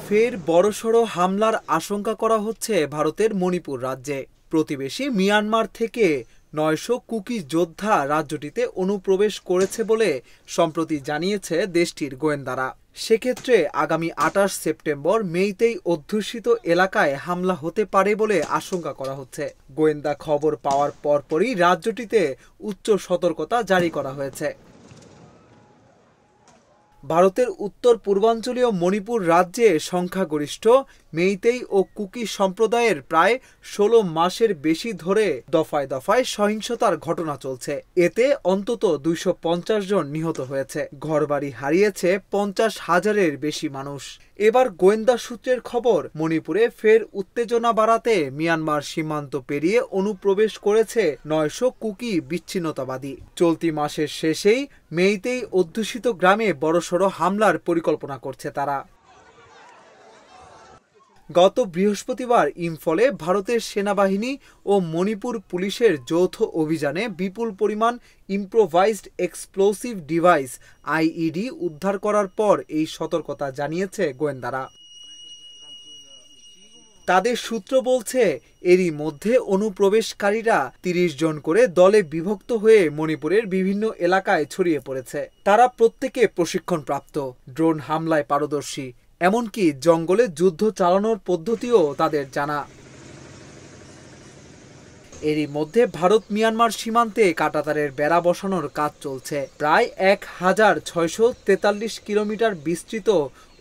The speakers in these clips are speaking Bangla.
ফের বড়সড় হামলার আশঙ্কা করা হচ্ছে ভারতের মণিপুর রাজ্যে। প্রতিবেশী মিয়ানমার থেকে ৯০০ কুকি যোদ্ধা রাজ্যটিতে অনুপ্রবেশ করেছে বলে সম্প্রতি জানিয়েছে দেশটির গোয়েন্দারা। সেক্ষেত্রে আগামী ২৮ সেপ্টেম্বর মেইতেই অধ্যুষিত এলাকায় হামলা হতে পারে বলে আশঙ্কা করা হচ্ছে। গোয়েন্দা খবর পাওয়ার পরপরই রাজ্যটিতে উচ্চ সতর্কতা জারি করা হয়েছে। ভারতের উত্তর পূর্বাঞ্চলীয় মণিপুর রাজ্যে সংখ্যাগরিষ্ঠ মেইতেই ও কুকি সম্প্রদায়ের প্রায় ১৬ মাসের বেশি ধরে দফায় দফায় সহিংসতার ঘটনা চলছে। এতে অন্তত ২৫০ জন নিহত হয়েছে, ঘরবাড়ি হারিয়েছে ৫০,০০০-এর বেশি মানুষ। এবার গোয়েন্দা সূত্রের খবর, মণিপুরে ফের উত্তেজনা বাড়াতে মিয়ানমার সীমান্ত পেরিয়ে অনুপ্রবেশ করেছে ৯০০ কুকি বিচ্ছিন্নতাবাদী। চলতি মাসের শেষেই মেইতেই অধ্যুষিত গ্রামে বড়সড় হামলার পরিকল্পনা করছে তারা। গত বৃহস্পতিবার ইম্ফলে ভারতের সেনাবাহিনী ও মণিপুর পুলিশের যৌথ অভিযানে বিপুল পরিমাণ ইম্প্রোভাইজড এক্সপ্লোসিভ ডিভাইস আইইডি উদ্ধার করার পর এই সতর্কতা জানিয়েছে গোয়েন্দারা। তাদের সূত্র বলছে, এরই মধ্যে অনুপ্রবেশকারীরা ৩০ জন করে দলে বিভক্ত হয়ে মণিপুরের বিভিন্ন এলাকায় ছড়িয়ে পড়েছে। তারা প্রত্যেকে প্রশিক্ষণপ্রাপ্ত, ড্রোন হামলায় পারদর্শী, এমনকি জঙ্গলে যুদ্ধ চালানোর পদ্ধতিও তাদের জানা। এরই মধ্যে ভারত মিয়ানমার সীমান্তে কাঁটাতারের বেড়া বসানোর কাজ চলছে। প্রায় ১,৬৪৩ কিলোমিটার বিস্তৃত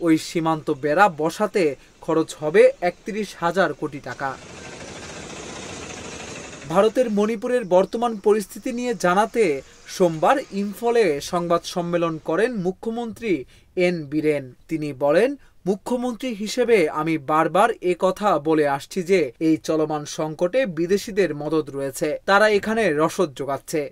ওই সীমান্ত বেড়া বসাতে খরচ হবে ৩১,০০০ কোটি টাকা। ভারতের মণিপুরের বর্তমান পরিস্থিতি নিয়ে জানাতে সোমবার ইম্ফলে সংবাদ সম্মেলন করেন মুখ্যমন্ত্রী এন বীরেন। তিনি বলেন, মুখ্যমন্ত্রী হিসেবে আমি বারবার কথা বলে আসছি যে এই চলমান সংকটে বিদেশিদের মদদ রয়েছে, তারা এখানে রসদ যোগাচ্ছে।